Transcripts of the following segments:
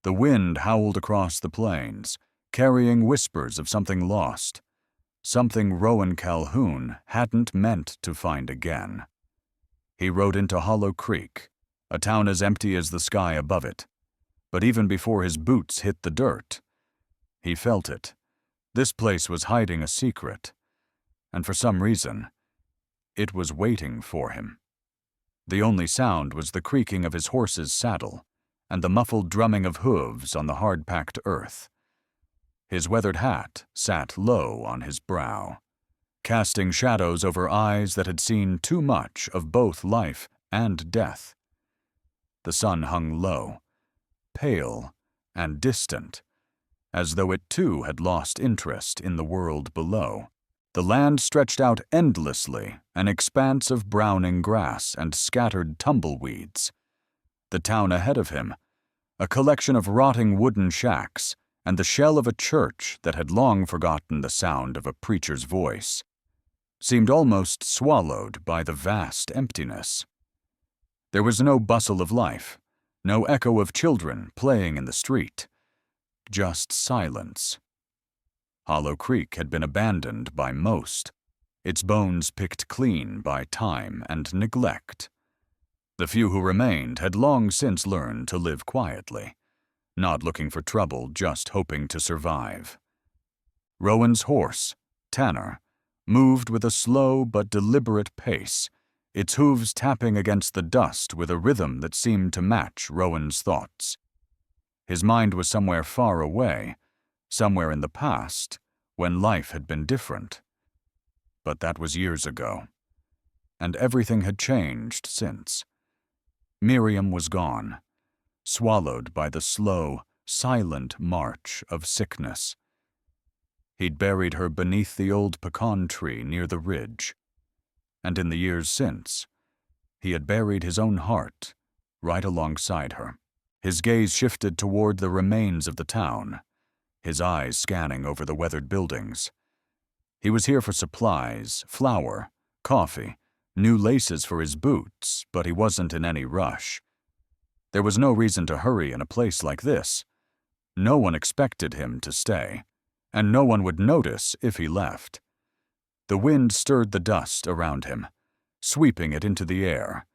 The wind howled across the plains, carrying whispers of something lost, something Rowan Calhoun hadn't meant to find again. He rode into Hollow Creek, a town as empty as the sky above it. But even before his boots hit the dirt, he felt it. This place was hiding a secret, and for some reason, it was waiting for him. The only sound was the creaking of his horse's saddle and the muffled drumming of hooves on the hard-packed earth. His weathered hat sat low on his brow, casting shadows over eyes that had seen too much of both life and death. The sun hung low, pale and distant, as though it too had lost interest in the world below. The land stretched out endlessly, an expanse of browning grass and scattered tumbleweeds. The town ahead of him, a collection of rotting wooden shacks, and the shell of a church that had long forgotten the sound of a preacher's voice, seemed almost swallowed by the vast emptiness. There was no bustle of life, no echo of children playing in the street, just silence. Hollow Creek had been abandoned by most, its bones picked clean by time and neglect. The few who remained had long since learned to live quietly, not looking for trouble, just hoping to survive. Rowan's horse, Tanner, moved with a slow but deliberate pace, its hooves tapping against the dust with a rhythm that seemed to match Rowan's thoughts. His mind was somewhere far away, somewhere in the past, when life had been different. But that was years ago, and everything had changed since. Miriam was gone, swallowed by the slow, silent march of sickness. He'd buried her beneath the old pecan tree near the ridge, and in the years since, he had buried his own heart right alongside her. His gaze shifted toward the remains of the town, his eyes scanning over the weathered buildings. He was here for supplies, flour, coffee, new laces for his boots, but he wasn't in any rush. There was no reason to hurry in a place like this. No one expected him to stay, and no one would notice if he left. The wind stirred the dust around him, sweeping it into the air,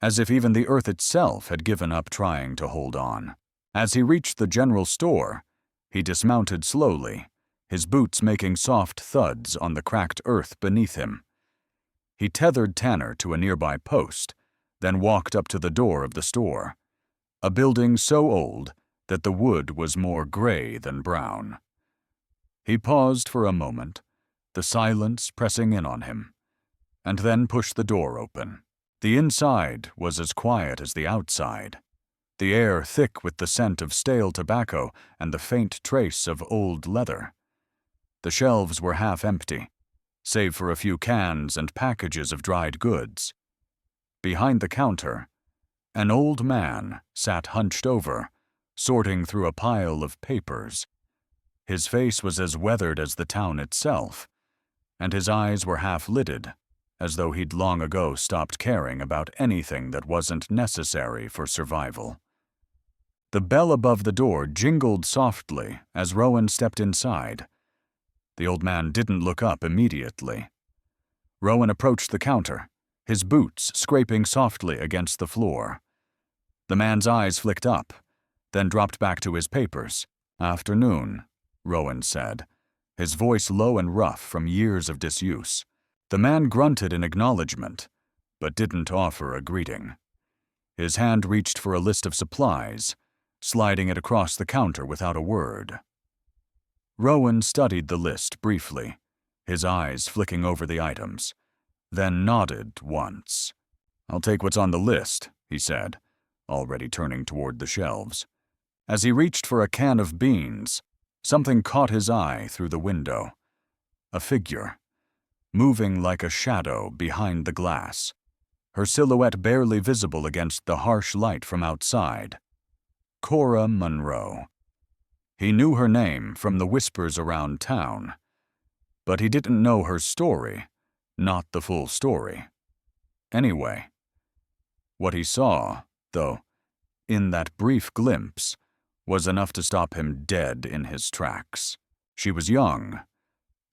as if even the earth itself had given up trying to hold on. As he reached the general store, he dismounted slowly, his boots making soft thuds on the cracked earth beneath him. He tethered Tanner to a nearby post, then walked up to the door of the store, a building so old that the wood was more gray than brown. He paused for a moment, the silence pressing in on him, and then pushed the door open. The inside was as quiet as the outside, the air thick with the scent of stale tobacco and the faint trace of old leather. The shelves were half empty, save for a few cans and packages of dried goods. Behind the counter, an old man sat hunched over, sorting through a pile of papers. His face was as weathered as the town itself, and his eyes were half-lidded, as though he'd long ago stopped caring about anything that wasn't necessary for survival. The bell above the door jingled softly as Rowan stepped inside. The old man didn't look up immediately. Rowan approached the counter, his boots scraping softly against the floor. The man's eyes flicked up, then dropped back to his papers. "Afternoon," Rowan said, his voice low and rough from years of disuse. The man grunted in acknowledgement, but didn't offer a greeting. His hand reached for a list of supplies, sliding it across the counter without a word. Rowan studied the list briefly, his eyes flicking over the items, then nodded once. "I'll take what's on the list," he said, already turning toward the shelves. As he reached for a can of beans, something caught his eye through the window. A figure, moving like a shadow behind the glass, her silhouette barely visible against the harsh light from outside. Cora Monroe. He knew her name from the whispers around town, but he didn't know her story, not the full story. Anyway, what he saw, though, in that brief glimpse, was enough to stop him dead in his tracks. She was young,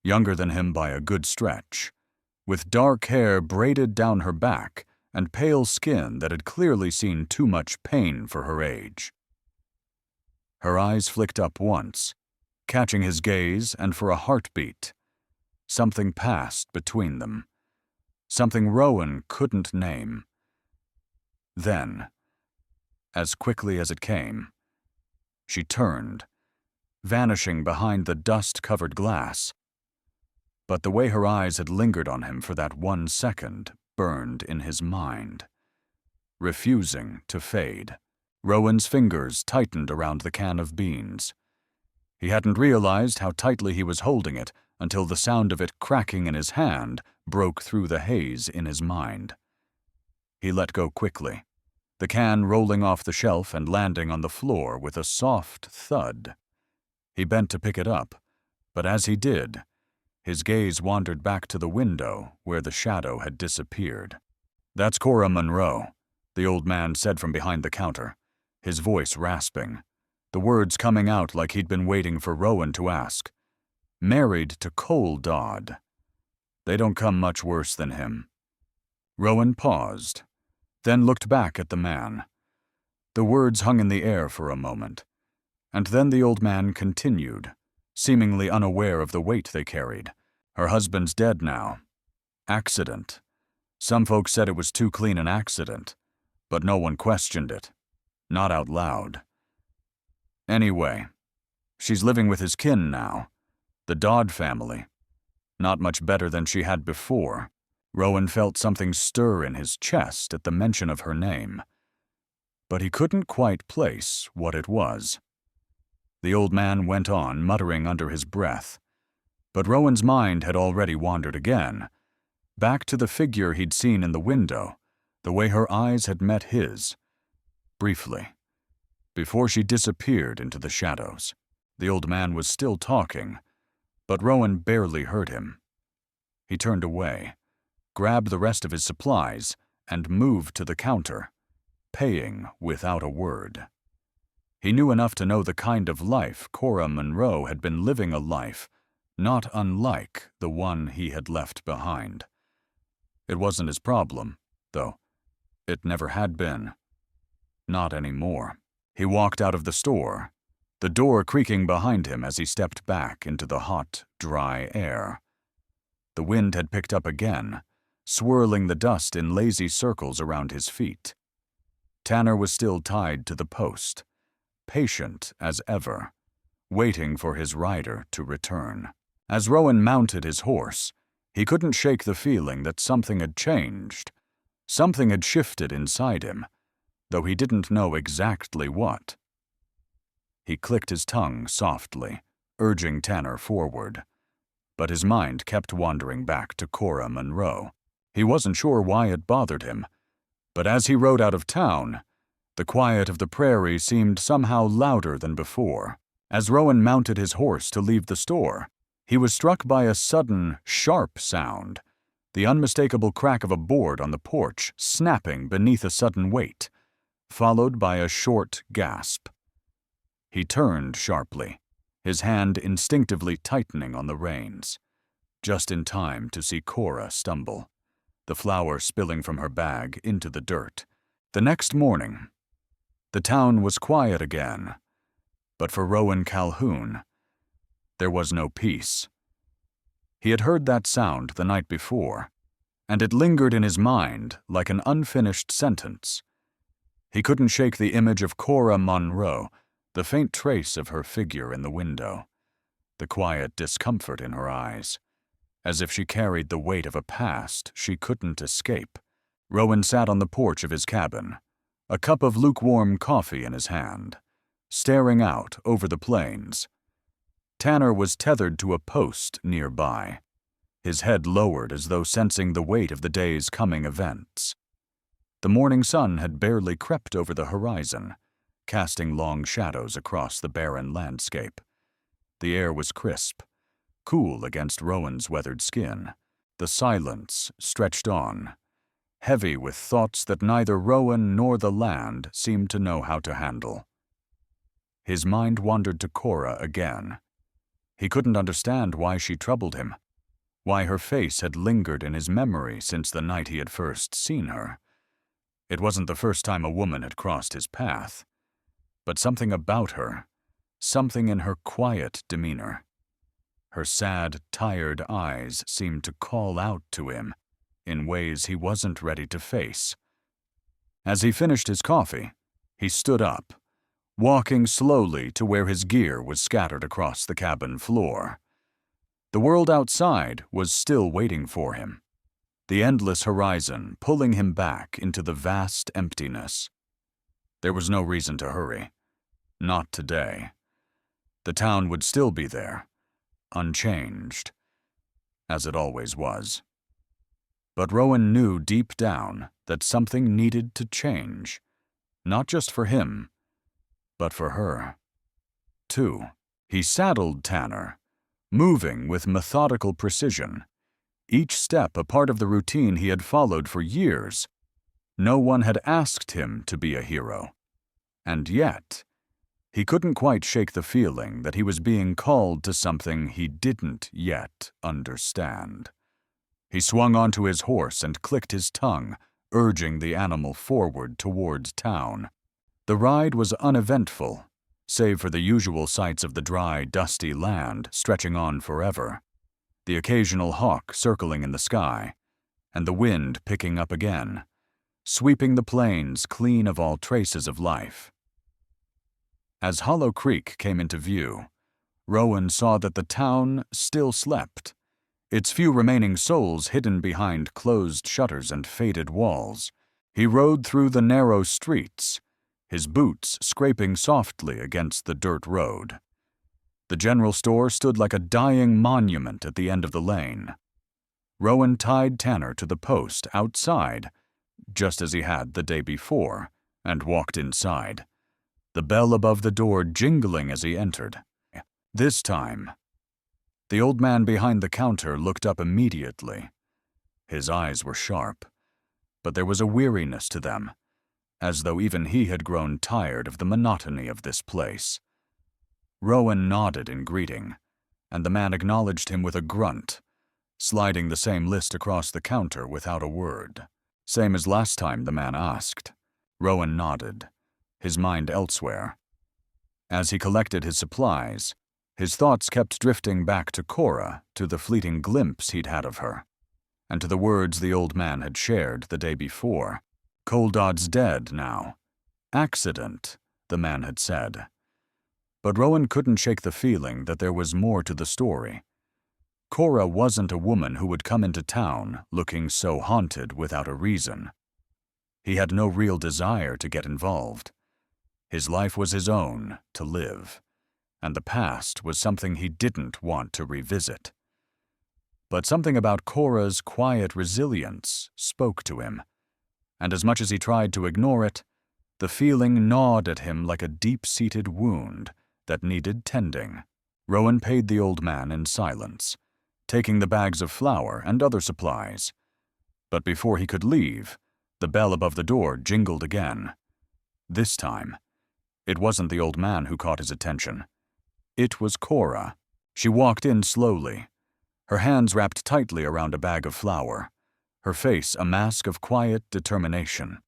younger than him by a good stretch, with dark hair braided down her back and pale skin that had clearly seen too much pain for her age. Her eyes flicked up once, catching his gaze, and for a heartbeat, something passed between them, something Rowan couldn't name. Then, as quickly as it came, she turned, vanishing behind the dust-covered glass. But the way her eyes had lingered on him for that 1 second burned in his mind, refusing to fade. Rowan's fingers tightened around the can of beans. He hadn't realized how tightly he was holding it until the sound of it cracking in his hand broke through the haze in his mind. He let go quickly, the can rolling off the shelf and landing on the floor with a soft thud. He bent to pick it up, but as he did, his gaze wandered back to the window where the shadow had disappeared. "That's Cora Monroe," the old man said from behind the counter, his voice rasping, the words coming out like he'd been waiting for Rowan to ask. "Married to Cole Dodd. They don't come much worse than him." Rowan paused, then looked back at the man. The words hung in the air for a moment, and then the old man continued, seemingly unaware of the weight they carried. "Her husband's dead now. Accident. Some folks said it was too clean an accident, but no one questioned it. Not out loud. Anyway, she's living with his kin now, the Dodd family. Not much better than she had before." Rowan felt something stir in his chest at the mention of her name, but he couldn't quite place what it was. The old man went on, muttering under his breath, but Rowan's mind had already wandered again, back to the figure he'd seen in the window, the way her eyes had met his, briefly, before she disappeared into the shadows. The old man was still talking, but Rowan barely heard him. He turned away, grabbed the rest of his supplies, and moved to the counter, paying without a word. He knew enough to know the kind of life Cora Monroe had been living, a life not unlike the one he had left behind. It wasn't his problem, though. It never had been. Not anymore. He walked out of the store, the door creaking behind him as he stepped back into the hot, dry air. The wind had picked up again, swirling the dust in lazy circles around his feet. Tanner was still tied to the post, patient as ever, waiting for his rider to return. As Rowan mounted his horse, he couldn't shake the feeling that something had changed. Something had shifted inside him, though he didn't know exactly what. He clicked his tongue softly, urging Tanner forward, but his mind kept wandering back to Cora Monroe. He wasn't sure why it bothered him, but as he rode out of town, the quiet of the prairie seemed somehow louder than before. As Rowan mounted his horse to leave the store, he was struck by a sudden, sharp sound, the unmistakable crack of a board on the porch snapping beneath a sudden weight, followed by a short gasp. He turned sharply, his hand instinctively tightening on the reins, just in time to see Cora stumble, the flour spilling from her bag into the dirt. The next morning, the town was quiet again, but for Rowan Calhoun, there was no peace. He had heard that sound the night before, and it lingered in his mind like an unfinished sentence. He couldn't shake the image of Cora Monroe, the faint trace of her figure in the window, the quiet discomfort in her eyes, as if she carried the weight of a past she couldn't escape. Rowan sat on the porch of his cabin, a cup of lukewarm coffee in his hand, staring out over the plains. Tanner was tethered to a post nearby, his head lowered as though sensing the weight of the day's coming events. The morning sun had barely crept over the horizon, casting long shadows across the barren landscape. The air was crisp, cool against Rowan's weathered skin. The silence stretched on, heavy with thoughts that neither Rowan nor the land seemed to know how to handle. His mind wandered to Cora again. He couldn't understand why she troubled him, why her face had lingered in his memory since the night he had first seen her. It wasn't the first time a woman had crossed his path, but something about her, something in her quiet demeanor. Her sad, tired eyes seemed to call out to him in ways he wasn't ready to face. As he finished his coffee, he stood up, walking slowly to where his gear was scattered across the cabin floor. The world outside was still waiting for him, the endless horizon pulling him back into the vast emptiness. There was no reason to hurry. Not today. The town would still be there, unchanged, as it always was. But Rowan knew deep down that something needed to change, not just for him, but for her, too. He saddled Tanner, moving with methodical precision, each step a part of the routine he had followed for years. No one had asked him to be a hero, and yet he couldn't quite shake the feeling that he was being called to something he didn't yet understand. He swung onto his horse and clicked his tongue, urging the animal forward towards town. The ride was uneventful, save for the usual sights of the dry, dusty land stretching on forever, the occasional hawk circling in the sky, and the wind picking up again, sweeping the plains clean of all traces of life. As Hollow Creek came into view, Rowan saw that the town still slept, its few remaining souls hidden behind closed shutters and faded walls. He rode through the narrow streets, his boots scraping softly against the dirt road. The general store stood like a dying monument at the end of the lane. Rowan tied Tanner to the post outside, just as he had the day before, and walked inside, the bell above the door jingling as he entered. This time, the old man behind the counter looked up immediately. His eyes were sharp, but there was a weariness to them, as though even he had grown tired of the monotony of this place. Rowan nodded in greeting, and the man acknowledged him with a grunt, sliding the same list across the counter without a word. Same as last time, the man asked. Rowan nodded, his mind elsewhere. As he collected his supplies, his thoughts kept drifting back to Cora, to the fleeting glimpse he'd had of her, and to the words the old man had shared the day before. Coldod's dead now. Accident, the man had said. But Rowan couldn't shake the feeling that there was more to the story. Cora wasn't a woman who would come into town looking so haunted without a reason. He had no real desire to get involved. His life was his own to live, and the past was something he didn't want to revisit. But something about Cora's quiet resilience spoke to him, and as much as he tried to ignore it, the feeling gnawed at him like a deep-seated wound that needed tending. Rowan paid the old man in silence, taking the bags of flour and other supplies. But before he could leave, the bell above the door jingled again. This time, it wasn't the old man who caught his attention. It was Cora. She walked in slowly, her hands wrapped tightly around a bag of flour, her face a mask of quiet determination.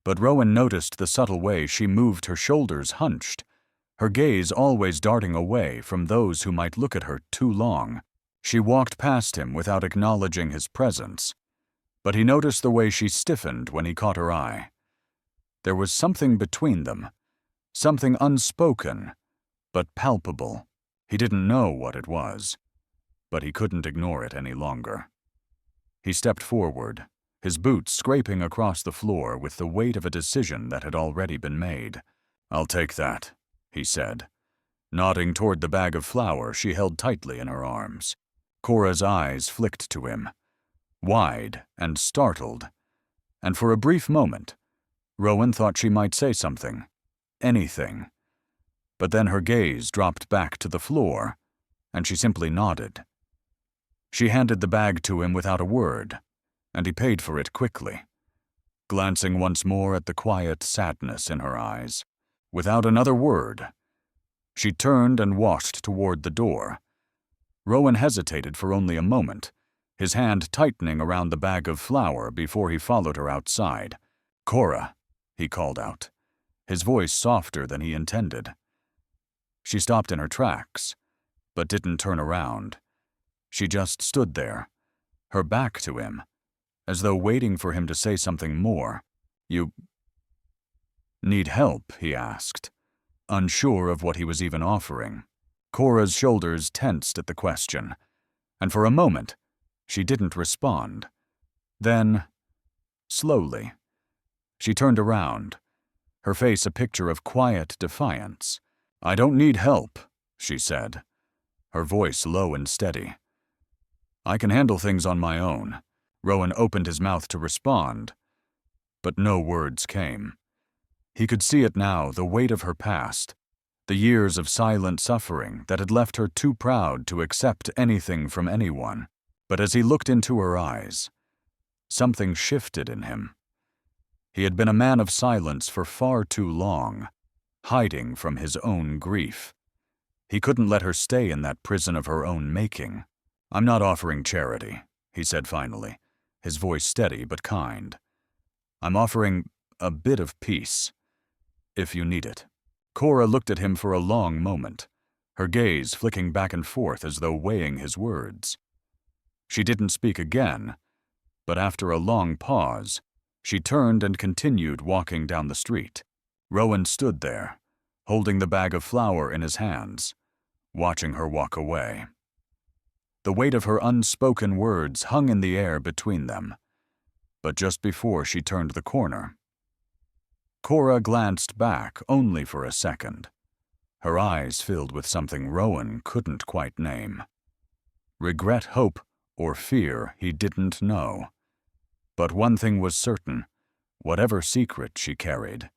But Rowan noticed the subtle way she moved her shoulders hunched, her gaze always darting away from those who might look at her too long. She walked past him without acknowledging his presence, but he noticed the way she stiffened when he caught her eye. There was something between them, something unspoken, but palpable. He didn't know what it was, but he couldn't ignore it any longer. He stepped forward, his boots scraping across the floor with the weight of a decision that had already been made. "I'll take that," he said, nodding toward the bag of flour she held tightly in her arms. Cora's eyes flicked to him, wide and startled, and for a brief moment, Rowan thought she might say something, anything. But then her gaze dropped back to the floor, and she simply nodded. She handed the bag to him without a word, and he paid for it quickly, glancing once more at the quiet sadness in her eyes. without another word. She turned and walked toward the door. Rowan hesitated for only a moment, his hand tightening around the bag of flour before he followed her outside. "Cora," he called out, his voice softer than he intended. She stopped in her tracks, but didn't turn around. She just stood there, her back to him, as though waiting for him to say something more. "You need help?" he asked, unsure of what he was even offering. Cora's shoulders tensed at the question, and for a moment, she didn't respond. Then, slowly, she turned around, her face a picture of quiet defiance. "I don't need help," she said, her voice low and steady. "I can handle things on my own." Rowan opened his mouth to respond, but no words came. He could see it now, the weight of her past, the years of silent suffering that had left her too proud to accept anything from anyone. But as he looked into her eyes, something shifted in him. He had been a man of silence for far too long, hiding from his own grief. He couldn't let her stay in that prison of her own making. "I'm not offering charity," he said finally, his voice steady but kind. "I'm offering a bit of peace, if you need it." Cora looked at him for a long moment, her gaze flicking back and forth as though weighing his words. She didn't speak again, but after a long pause, she turned and continued walking down the street. Rowan stood there, holding the bag of flour in his hands, watching her walk away. The weight of her unspoken words hung in the air between them, but just before she turned the corner, Cora glanced back only for a second, her eyes filled with something Rowan couldn't quite name. Regret, hope, or fear he didn't know. But one thing was certain, whatever secret she carried,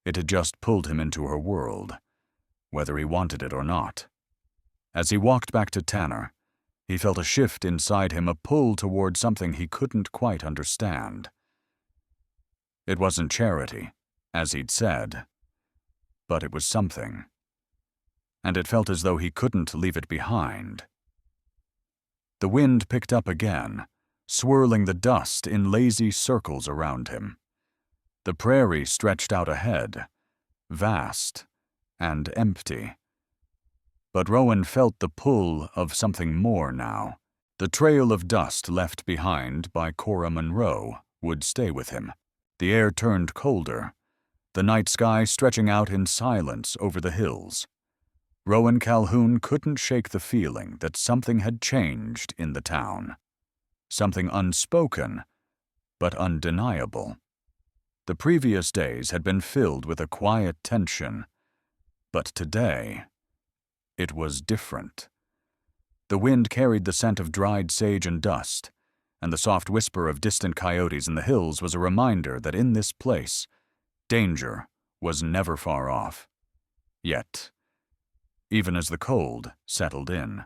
it had just pulled him into her world, whether he wanted it or not. As he walked back to Tanner, he felt a shift inside him, a pull toward something he couldn't quite understand. It wasn't charity, as he'd said, but it was something, and it felt as though he couldn't leave it behind. The wind picked up again, swirling the dust in lazy circles around him. The prairie stretched out ahead, vast and empty. But Rowan felt the pull of something more now. The trail of dust left behind by Cora Monroe would stay with him. The air turned colder, the night sky stretching out in silence over the hills. Rowan Calhoun couldn't shake the feeling that something had changed in the town. Something unspoken, but undeniable. The previous days had been filled with a quiet tension, but today, it was different. The wind carried the scent of dried sage and dust, and the soft whisper of distant coyotes in the hills was a reminder that in this place, danger was never far off. Yet, even as the cold settled in,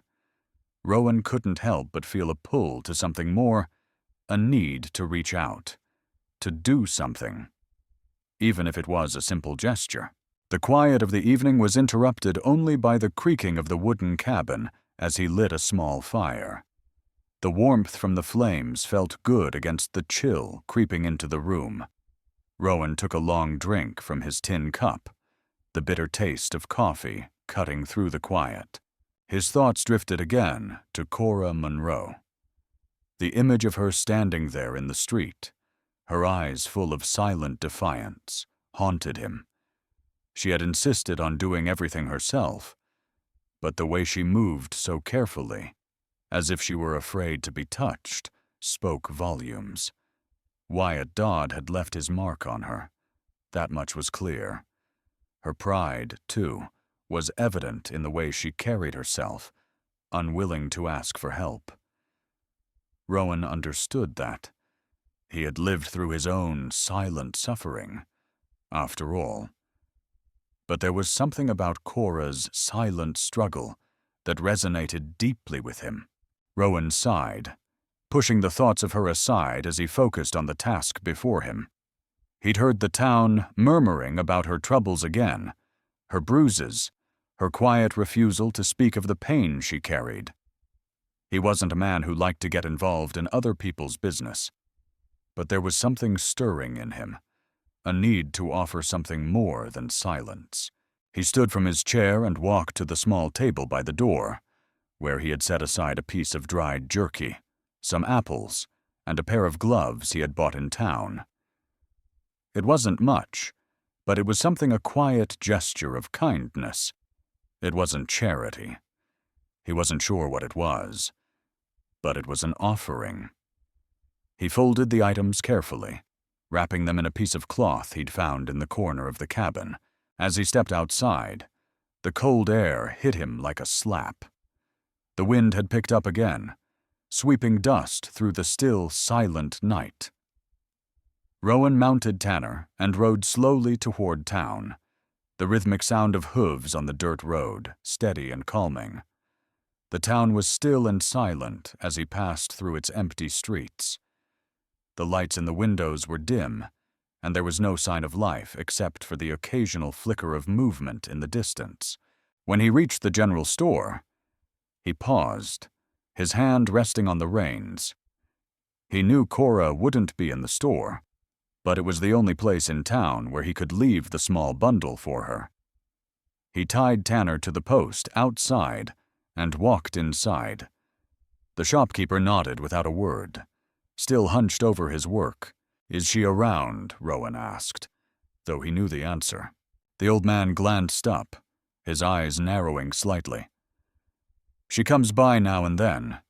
Rowan couldn't help but feel a pull to something more, a need to reach out, to do something, even if it was a simple gesture. The quiet of the evening was interrupted only by the creaking of the wooden cabin as he lit a small fire. The warmth from the flames felt good against the chill creeping into the room. Rowan took a long drink from his tin cup, the bitter taste of coffee cutting through the quiet. His thoughts drifted again to Cora Monroe. The image of her standing there in the street, her eyes full of silent defiance, haunted him. She had insisted on doing everything herself, but the way she moved so carefully, as if she were afraid to be touched, spoke volumes. Wyatt Dodd had left his mark on her. That much was clear. Her pride, too, was evident in the way she carried herself, unwilling to ask for help. Rowan understood that. He had lived through his own silent suffering, after all. But there was something about Cora's silent struggle that resonated deeply with him. Rowan sighed, pushing the thoughts of her aside as he focused on the task before him. He'd heard the town murmuring about her troubles again, her bruises, her quiet refusal to speak of the pain she carried. He wasn't a man who liked to get involved in other people's business, but there was something stirring in him, a need to offer something more than silence. He stood from his chair and walked to the small table by the door, where he had set aside a piece of dried jerky, some apples, and a pair of gloves he had bought in town. It wasn't much, but it was something, a quiet gesture of kindness. It wasn't charity. He wasn't sure what it was, but it was an offering. He folded the items carefully, wrapping them in a piece of cloth he'd found in the corner of the cabin. As he stepped outside, the cold air hit him like a slap. The wind had picked up again, sweeping dust through the still, silent night. Rowan mounted Tanner and rode slowly toward town, the rhythmic sound of hooves on the dirt road, steady and calming. The town was still and silent as he passed through its empty streets. The lights in the windows were dim, and there was no sign of life except for the occasional flicker of movement in the distance. When he reached the general store, he paused, his hand resting on the reins. He knew Cora wouldn't be in the store, but it was the only place in town where he could leave the small bundle for her. He tied Tanner to the post outside and walked inside. The shopkeeper nodded without a word, still hunched over his work. "Is she around?" Rowan asked, though he knew the answer. The old man glanced up, his eyes narrowing slightly. "She comes by now and then.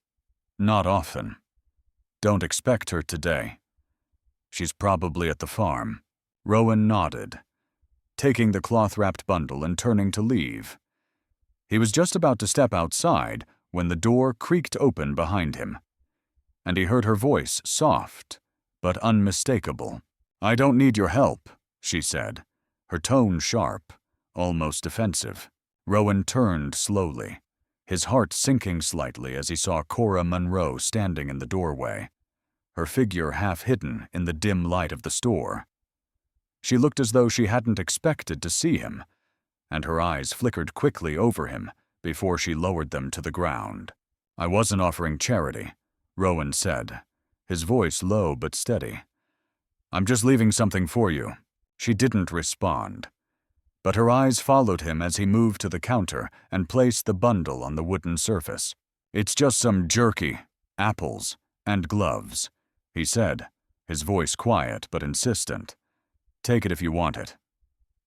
Not often. Don't expect her today. She's probably at the farm." Rowan nodded, taking the cloth-wrapped bundle and turning to leave. He was just about to step outside when the door creaked open behind him, and he heard her voice, soft but unmistakable. "I don't need your help," she said, her tone sharp, almost defensive. Rowan turned slowly, his heart sinking slightly as he saw Cora Munro standing in the doorway, her figure half hidden in the dim light of the store. She looked as though she hadn't expected to see him, and her eyes flickered quickly over him before she lowered them to the ground. "I wasn't offering charity," Rowan said, his voice low but steady. "I'm just leaving something for you." She didn't respond, but her eyes followed him as he moved to the counter and placed the bundle on the wooden surface. "It's just some jerky, apples, and gloves," he said, his voice quiet but insistent. "Take it if you want it.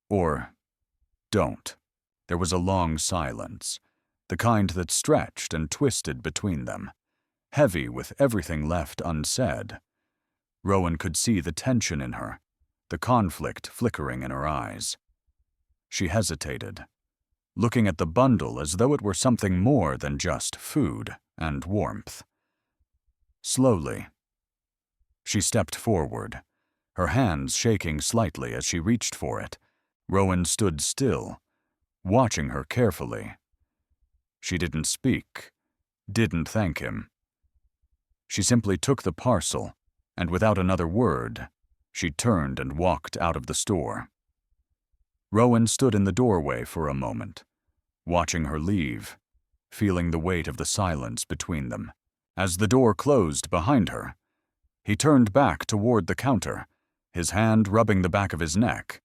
Or don't." There was a long silence, the kind that stretched and twisted between them, heavy with everything left unsaid. Rowan could see the tension in her, the conflict flickering in her eyes. She hesitated, looking at the bundle as though it were something more than just food and warmth. Slowly, she stepped forward, her hands shaking slightly as she reached for it. Rowan stood still, watching her carefully. She didn't speak, didn't thank him. She simply took the parcel, and without another word, she turned and walked out of the store. Rowan stood in the doorway for a moment, watching her leave, feeling the weight of the silence between them. As the door closed behind her, he turned back toward the counter, his hand rubbing the back of his neck.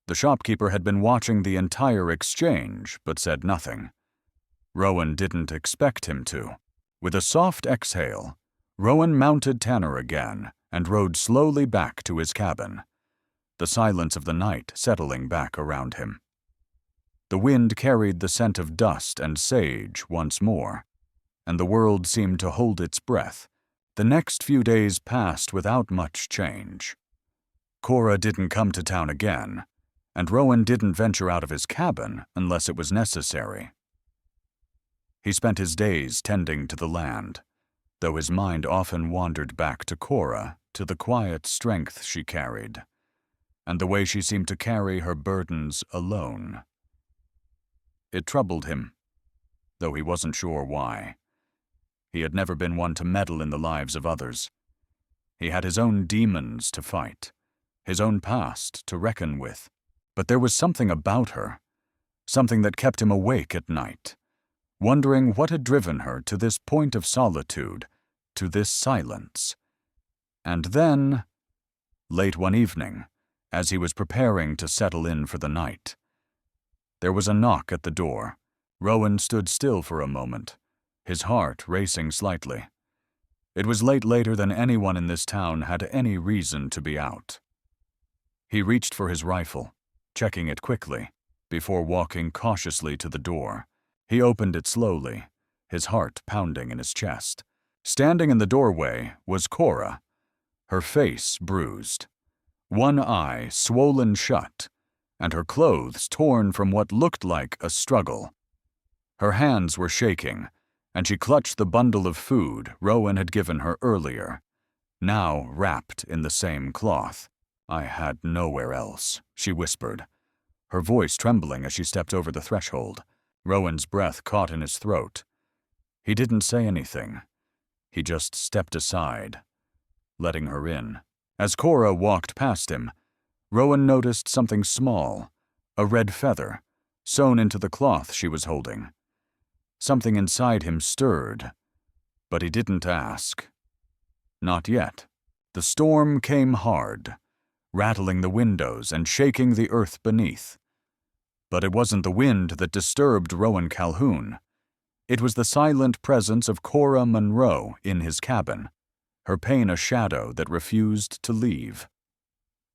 The shopkeeper had been watching the entire exchange, but said nothing. Rowan didn't expect him to. With a soft exhale, Rowan mounted Tanner again and rode slowly back to his cabin, the silence of the night settling back around him. The wind carried the scent of dust and sage once more, and the world seemed to hold its breath. The next few days passed without much change. Cora didn't come to town again, and Rowan didn't venture out of his cabin unless it was necessary. He spent his days tending to the land, though his mind often wandered back to Cora, to the quiet strength she carried, and the way she seemed to carry her burdens alone. It troubled him, though he wasn't sure why. He had never been one to meddle in the lives of others. He had his own demons to fight, his own past to reckon with. But there was something about her, something that kept him awake at night, wondering what had driven her to this point of solitude, to this silence. And then, late one evening, as he was preparing to settle in for the night, there was a knock at the door. Rowan stood still for a moment, his heart racing slightly. It was later than anyone in this town had any reason to be out. He reached for his rifle, checking it quickly, before walking cautiously to the door. He opened it slowly, his heart pounding in his chest. Standing in the doorway was Cora, her face bruised, one eye swollen shut, and her clothes torn from what looked like a struggle. Her hands were shaking, and she clutched the bundle of food Rowan had given her earlier, now wrapped in the same cloth. "I had nowhere else," she whispered, her voice trembling as she stepped over the threshold. Rowan's breath caught in his throat. He didn't say anything. He just stepped aside, letting her in. As Cora walked past him, Rowan noticed something small, a red feather, sewn into the cloth she was holding. Something inside him stirred, but he didn't ask. Not yet. The storm came hard, rattling the windows and shaking the earth beneath. But it wasn't the wind that disturbed Rowan Calhoun. It was the silent presence of Cora Monroe in his cabin, her pain a shadow that refused to leave.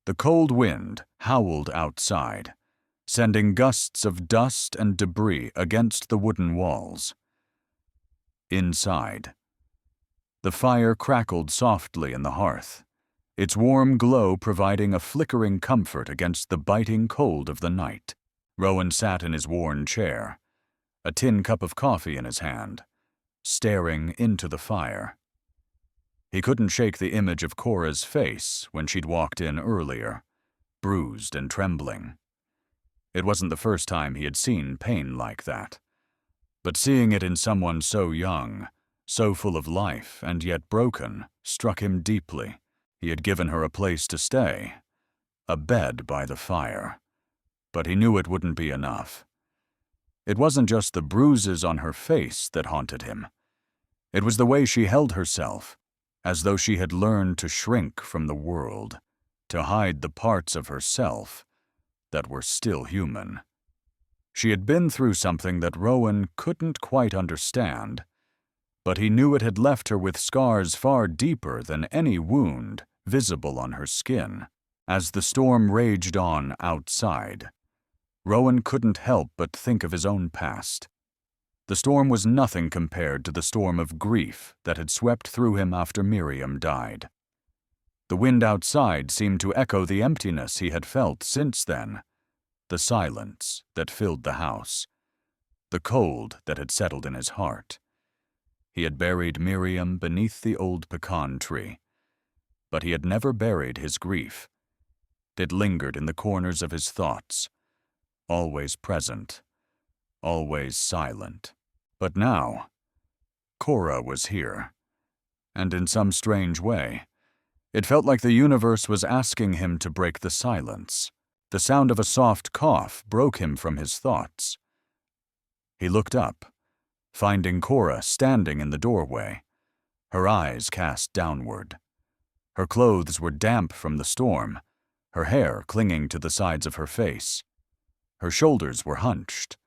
The cold wind howled outside, sending gusts of dust and debris against the wooden walls. Inside, the fire crackled softly in the hearth, its warm glow providing a flickering comfort against the biting cold of the night. Rowan sat in his worn chair, a tin cup of coffee in his hand, staring into the fire. He couldn't shake the image of Cora's face when she'd walked in earlier, bruised and trembling. It wasn't the first time he had seen pain like that, but seeing it in someone so young, so full of life and yet broken, struck him deeply. He had given her a place to stay, a bed by the fire, but he knew it wouldn't be enough. It wasn't just the bruises on her face that haunted him. It was the way she held herself, as though she had learned to shrink from the world, to hide the parts of herself that were still human. She had been through something that Rowan couldn't quite understand, but he knew it had left her with scars far deeper than any wound visible on her skin. As the storm raged on outside, Rowan couldn't help but think of his own past. The storm was nothing compared to the storm of grief that had swept through him after Miriam died. The wind outside seemed to echo the emptiness he had felt since then, the silence that filled the house, the cold that had settled in his heart. He had buried Miriam beneath the old pecan tree, but he had never buried his grief. It lingered in the corners of his thoughts, always present, always silent. But now, Cora was here, and in some strange way, it felt like the universe was asking him to break the silence. The sound of a soft cough broke him from his thoughts. He looked up, finding Cora standing in the doorway, her eyes cast downward. Her clothes were damp from the storm, her hair clinging to the sides of her face. Her shoulders were hunched,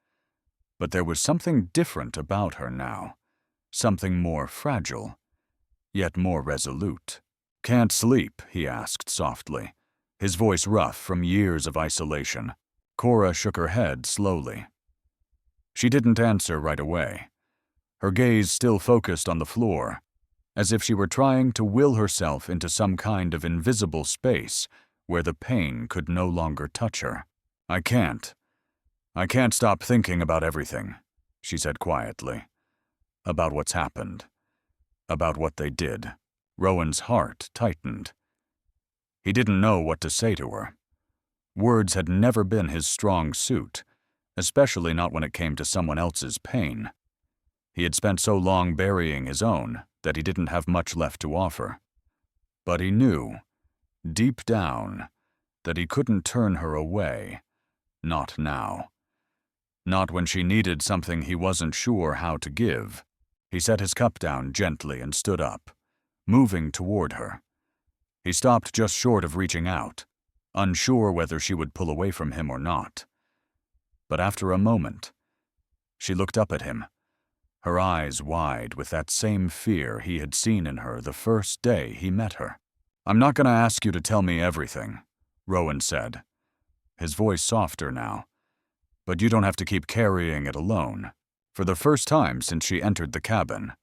but there was something different about her now, something more fragile, yet more resolute. "Can't sleep?" he asked softly, his voice rough from years of isolation. Cora shook her head slowly. She didn't answer right away, her gaze still focused on the floor, as if she were trying to will herself into some kind of invisible space where the pain could no longer touch her. I can't stop thinking about everything," she said quietly. "About what's happened. About what they did." Rowan's heart tightened. He didn't know what to say to her. Words had never been his strong suit, especially not when it came to someone else's pain. He had spent so long burying his own that he didn't have much left to offer. But he knew, deep down, that he couldn't turn her away. Not now. Not when she needed something he wasn't sure how to give. He set his cup down gently and stood up, moving toward her. He stopped just short of reaching out, unsure whether she would pull away from him or not. But after a moment, she looked up at him, her eyes wide with that same fear he had seen in her the first day he met her. "I'm not going to ask you to tell me everything," Rowan said, his voice softer now. "But you don't have to keep carrying it alone." For the first time since she entered the cabin,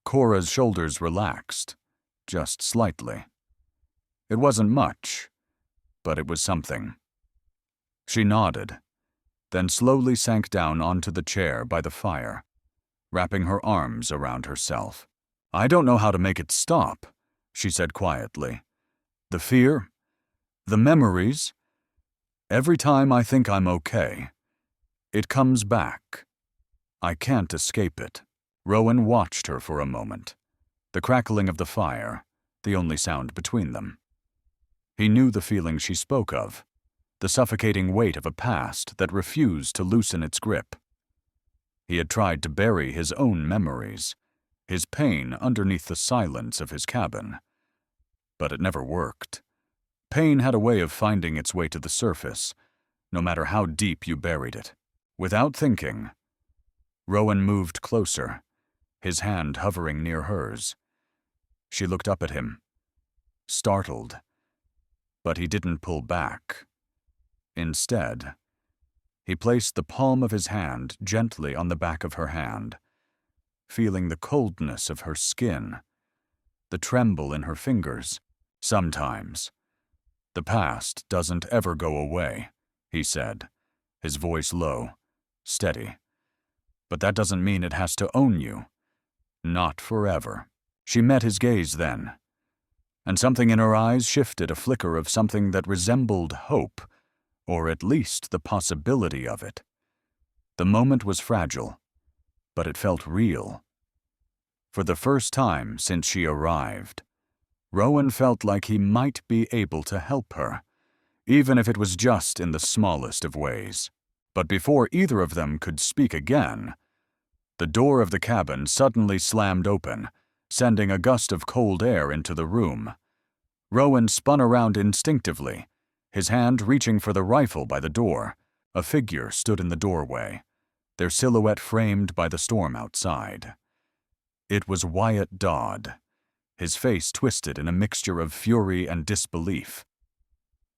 Cora's shoulders relaxed, just slightly. It wasn't much, but it was something. She nodded, then slowly sank down onto the chair by the fire, wrapping her arms around herself. "I don't know how to make it stop," she said quietly. "The fear, the memories, every time I think I'm okay, it comes back. I can't escape it." Rowan watched her for a moment, the crackling of the fire, the only sound between them. He knew the feeling she spoke of, the suffocating weight of a past that refused to loosen its grip. He had tried to bury his own memories, his pain underneath the silence of his cabin. But it never worked. Pain had a way of finding its way to the surface, no matter how deep you buried it. Without thinking, Rowan moved closer, his hand hovering near hers. She looked up at him, startled, but he didn't pull back. Instead, he placed the palm of his hand gently on the back of her hand, feeling the coldness of her skin, the tremble in her fingers. "Sometimes, the past doesn't ever go away," he said, his voice low, steady. "But that doesn't mean it has to own you. Not forever." She met his gaze then, and something in her eyes shifted, a flicker of something that resembled hope, or at least the possibility of it. The moment was fragile, but it felt real. For the first time since she arrived, Rowan felt like he might be able to help her, even if it was just in the smallest of ways. But before either of them could speak again, the door of the cabin suddenly slammed open, sending a gust of cold air into the room. Rowan spun around instinctively, his hand reaching for the rifle by the door. A figure stood in the doorway, their silhouette framed by the storm outside. It was Wyatt Dodd, his face twisted in a mixture of fury and disbelief.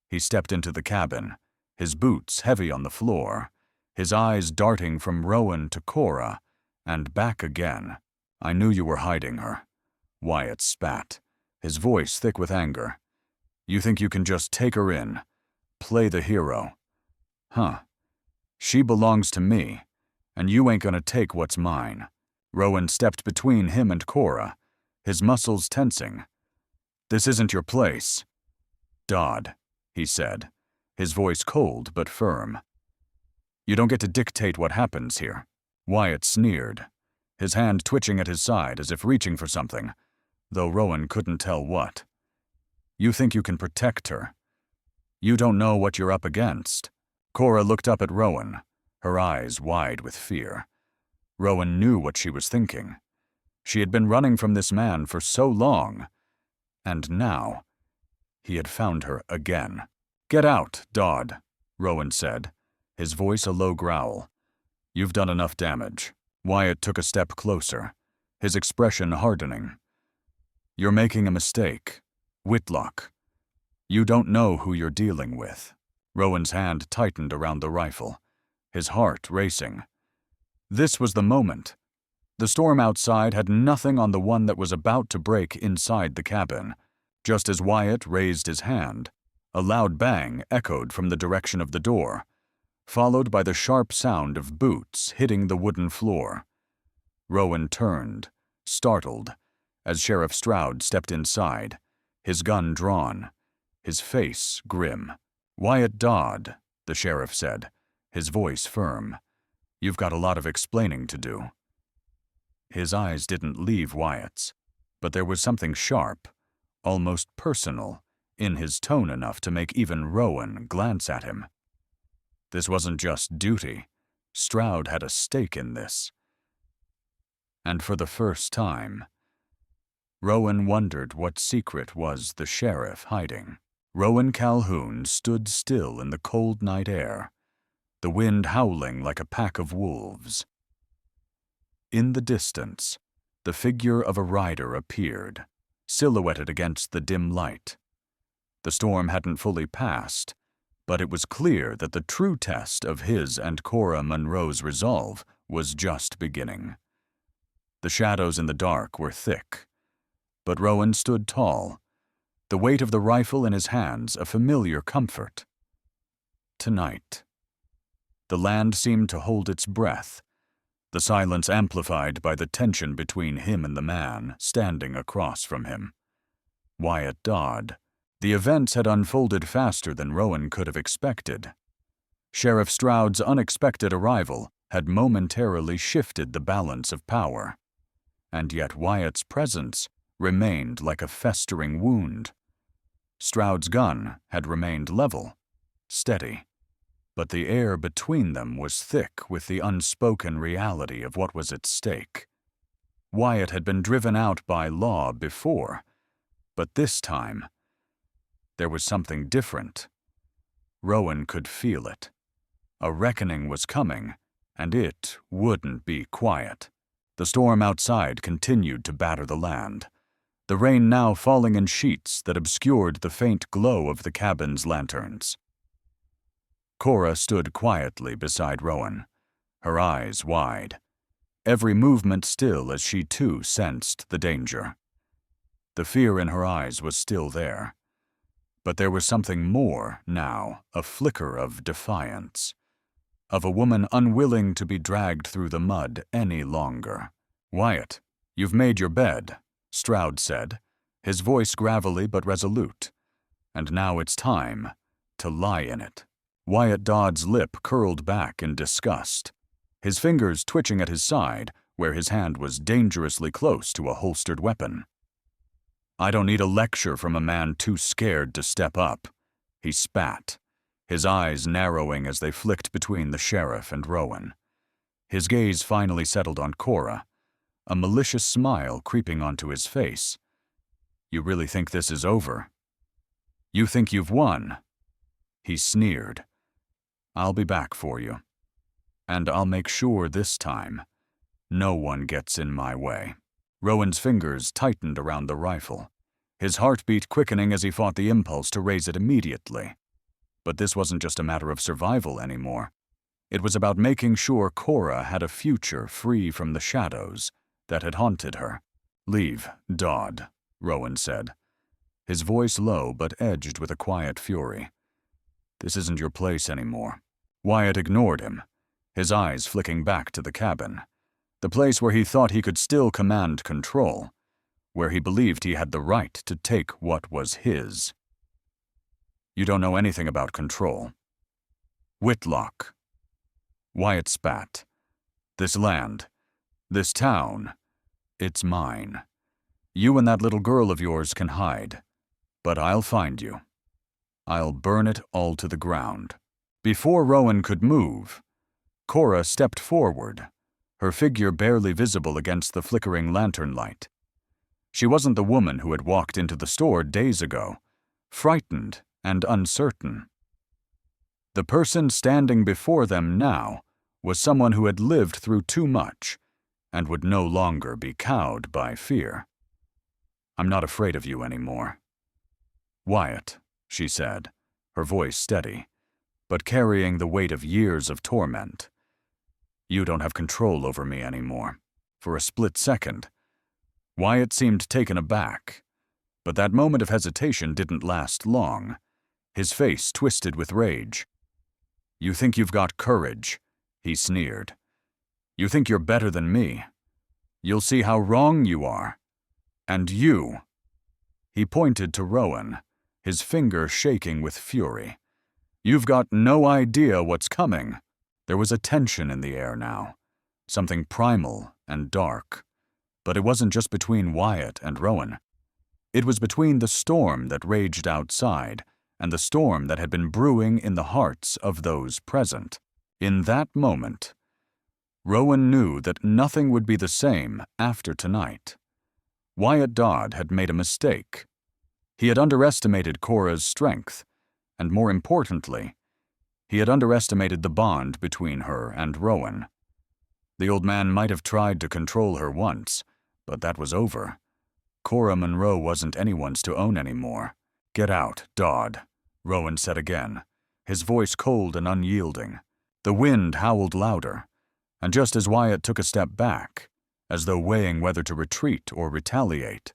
He stepped into the cabin, his boots heavy on the floor, his eyes darting from Rowan to Cora, and back again. "I knew you were hiding her," Wyatt spat, his voice thick with anger. "You think you can just take her in, play the hero? Huh. She belongs to me, and you ain't gonna take what's mine." Rowan stepped between him and Cora, his muscles tensing. "This isn't your place." "Dodd," he said, his voice cold but firm. "You don't get to dictate what happens here." Wyatt sneered, his hand twitching at his side as if reaching for something, though Rowan couldn't tell what. "You think you can protect her. You don't know what you're up against." Cora looked up at Rowan, her eyes wide with fear. Rowan knew what she was thinking. She had been running from this man for so long, and now he had found her again. "Get out, Dodd," Rowan said, his voice a low growl. "You've done enough damage." Wyatt took a step closer, his expression hardening. "You're making a mistake, Whitlock. You don't know who you're dealing with." Rowan's hand tightened around the rifle, his heart racing. This was the moment. The storm outside had nothing on the one that was about to break inside the cabin. Just as Wyatt raised his hand, a loud bang echoed from the direction of the door, followed by the sharp sound of boots hitting the wooden floor. Rowan turned, startled, as Sheriff Stroud stepped inside, his gun drawn, his face grim. "Wyatt Dodd," the sheriff said, his voice firm. "You've got a lot of explaining to do." His eyes didn't leave Wyatt's, but there was something sharp, almost personal, in his tone enough to make even Rowan glance at him. This wasn't just duty. Stroud had a stake in this. And for the first time, Rowan wondered what secret was the sheriff hiding. Rowan Calhoun stood still in the cold night air, the wind howling like a pack of wolves. In the distance, the figure of a rider appeared, silhouetted against the dim light. The storm hadn't fully passed, but it was clear that the true test of his and Cora Monroe's resolve was just beginning. The shadows in the dark were thick, but Rowan stood tall, the weight of the rifle in his hands a familiar comfort. Tonight, the land seemed to hold its breath, the silence amplified by the tension between him and the man standing across from him. Wyatt Dodd. The events had unfolded faster than Rowan could have expected. Sheriff Stroud's unexpected arrival had momentarily shifted the balance of power, and yet Wyatt's presence remained like a festering wound. Stroud's gun had remained level, steady, but the air between them was thick with the unspoken reality of what was at stake. Wyatt had been driven out by law before, but this time, there was something different. Rowan could feel it. A reckoning was coming, and it wouldn't be quiet. The storm outside continued to batter the land, the rain now falling in sheets that obscured the faint glow of the cabin's lanterns. Cora stood quietly beside Rowan, her eyes wide, every movement still as she too sensed the danger. The fear in her eyes was still there. But there was something more now, a flicker of defiance, of a woman unwilling to be dragged through the mud any longer. "Wyatt, you've made your bed," Stroud said, his voice gravelly but resolute. "And now it's time to lie in it." Wyatt Dodd's lip curled back in disgust, his fingers twitching at his side where his hand was dangerously close to a holstered weapon. "I don't need a lecture from a man too scared to step up," he spat, his eyes narrowing as they flicked between the sheriff and Rowan. His gaze finally settled on Cora, a malicious smile creeping onto his face. "You really think this is over? You think you've won?" He sneered. "I'll be back for you. And I'll make sure this time no one gets in my way." Rowan's fingers tightened around the rifle, his heartbeat quickening as he fought the impulse to raise it immediately. But this wasn't just a matter of survival anymore. It was about making sure Cora had a future free from the shadows that had haunted her. "Leave, Dodd," Rowan said, his voice low but edged with a quiet fury. "This isn't your place anymore." Wyatt ignored him, his eyes flicking back to the cabin, the place where he thought he could still command control, where he believed he had the right to take what was his. "You don't know anything about control." "Whitlock." Wyatt spat. "This land, this town, it's mine. You and that little girl of yours can hide, but I'll find you. I'll burn it all to the ground." Before Rowan could move, Cora stepped forward, her figure barely visible against the flickering lantern light. She wasn't the woman who had walked into the store days ago, frightened and uncertain. The person standing before them now was someone who had lived through too much and would no longer be cowed by fear. "I'm not afraid of you anymore." "Wyatt," she said, her voice steady, but carrying the weight of years of torment. "You don't have control over me anymore." For a split second, Wyatt seemed taken aback, but that moment of hesitation didn't last long. His face twisted with rage. "You think you've got courage," he sneered. "You think you're better than me. You'll see how wrong you are. And you." He pointed to Rowan, his finger shaking with fury. "You've got no idea what's coming." There was a tension in the air now, something primal and dark. But it wasn't just between Wyatt and Rowan. It was between the storm that raged outside and the storm that had been brewing in the hearts of those present. In that moment, Rowan knew that nothing would be the same after tonight. Wyatt Dodd had made a mistake. He had underestimated Cora's strength, and more importantly, he had underestimated the bond between her and Rowan. The old man might have tried to control her once, but that was over. Cora Monroe wasn't anyone's to own anymore. "Get out, Dodd," Rowan said again, his voice cold and unyielding. The wind howled louder, and just as Wyatt took a step back, as though weighing whether to retreat or retaliate,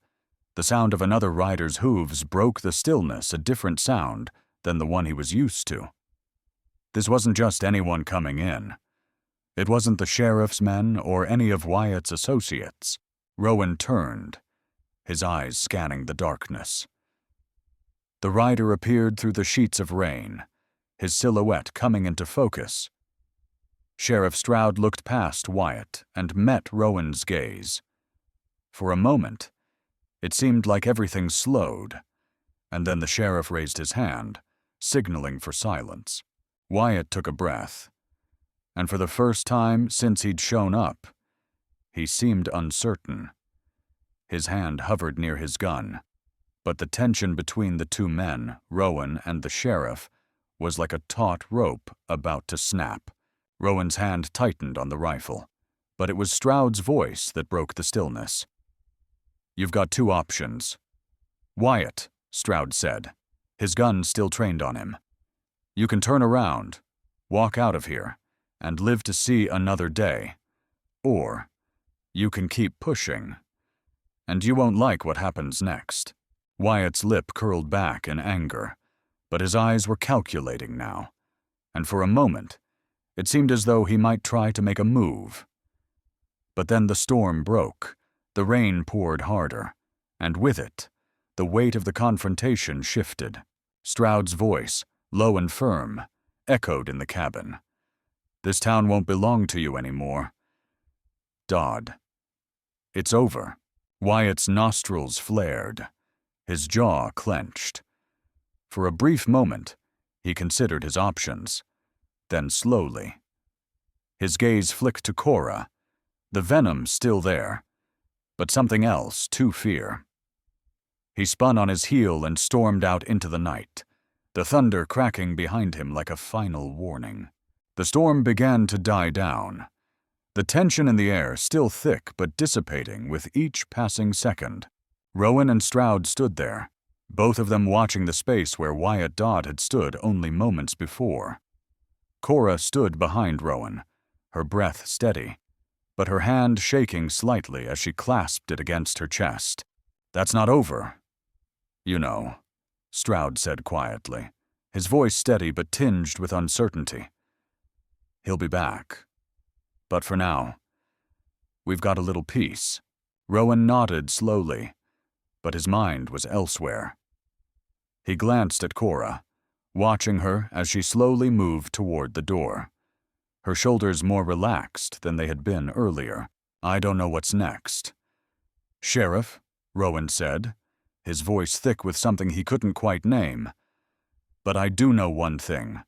the sound of another rider's hooves broke the stillness, a different sound than the one he was used to. This wasn't just anyone coming in. It wasn't the sheriff's men or any of Wyatt's associates. Rowan turned, his eyes scanning the darkness. The rider appeared through the sheets of rain, his silhouette coming into focus. Sheriff Stroud looked past Wyatt and met Rowan's gaze. For a moment, it seemed like everything slowed, and then the sheriff raised his hand, signaling for silence. Wyatt took a breath, and for the first time since he'd shown up, he seemed uncertain. His hand hovered near his gun, but the tension between the two men, Rowan and the sheriff, was like a taut rope about to snap. Rowan's hand tightened on the rifle, but it was Stroud's voice that broke the stillness. "You've got two options." "Wyatt," Stroud said, his gun still trained on him. "You can turn around, walk out of here, and live to see another day. Or you can keep pushing, and you won't like what happens next." Wyatt's lip curled back in anger, but his eyes were calculating now, and for a moment, it seemed as though he might try to make a move. But then the storm broke, the rain poured harder, and with it, the weight of the confrontation shifted. Stroud's voice, low and firm, echoed in the cabin. "This town won't belong to you anymore. Dodd. It's over." Wyatt's nostrils flared, his jaw clenched. For a brief moment, he considered his options. Then slowly, his gaze flicked to Cora, the venom still there, but something else to fear. He spun on his heel and stormed out into the night, the thunder cracking behind him like a final warning. The storm began to die down, the tension in the air still thick but dissipating with each passing second. Rowan and Stroud stood there, both of them watching the space where Wyatt Dodd had stood only moments before. Cora stood behind Rowan, her breath steady, but her hand shaking slightly as she clasped it against her chest. "That's not over, you know," Stroud said quietly, his voice steady but tinged with uncertainty. "He'll be back. But for now, we've got a little peace." Rowan nodded slowly, but his mind was elsewhere. He glanced at Cora, watching her as she slowly moved toward the door, her shoulders more relaxed than they had been earlier. "I don't know what's next." "Sheriff," Rowan said, his voice thick with something he couldn't quite name. "But I do know one thing.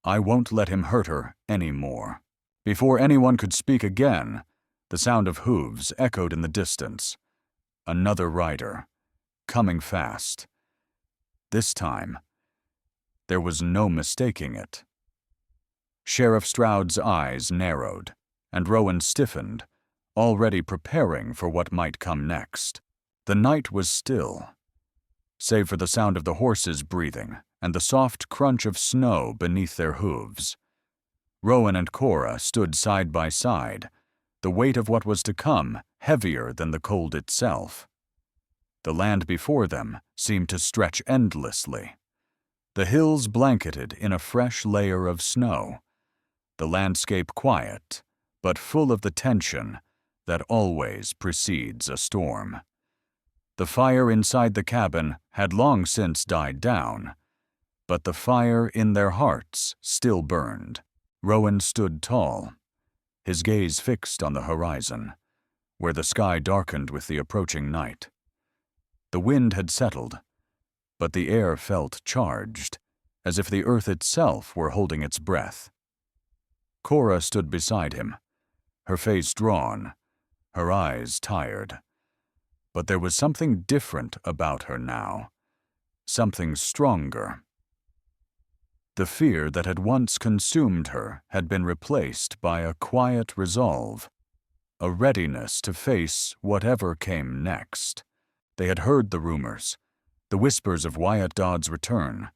I won't let him hurt her any more." Before anyone could speak again, the sound of hooves echoed in the distance. Another rider, coming fast. This time, there was no mistaking it. Sheriff Stroud's eyes narrowed, and Rowan stiffened, already preparing for what might come next. The night was still, save for the sound of the horses breathing and the soft crunch of snow beneath their hooves. Rowan and Cora stood side by side, the weight of what was to come heavier than the cold itself. The land before them seemed to stretch endlessly, the hills blanketed in a fresh layer of snow, the landscape quiet, but full of the tension that always precedes a storm. The fire inside the cabin had long since died down, but the fire in their hearts still burned. Rowan stood tall, his gaze fixed on the horizon, where the sky darkened with the approaching night. The wind had settled, but the air felt charged, as if the earth itself were holding its breath. Cora stood beside him, her face drawn, her eyes tired. But there was something different about her now, something stronger. The fear that had once consumed her had been replaced by a quiet resolve, a readiness to face whatever came next. They had heard the rumors, the whispers of Wyatt Dodd's return,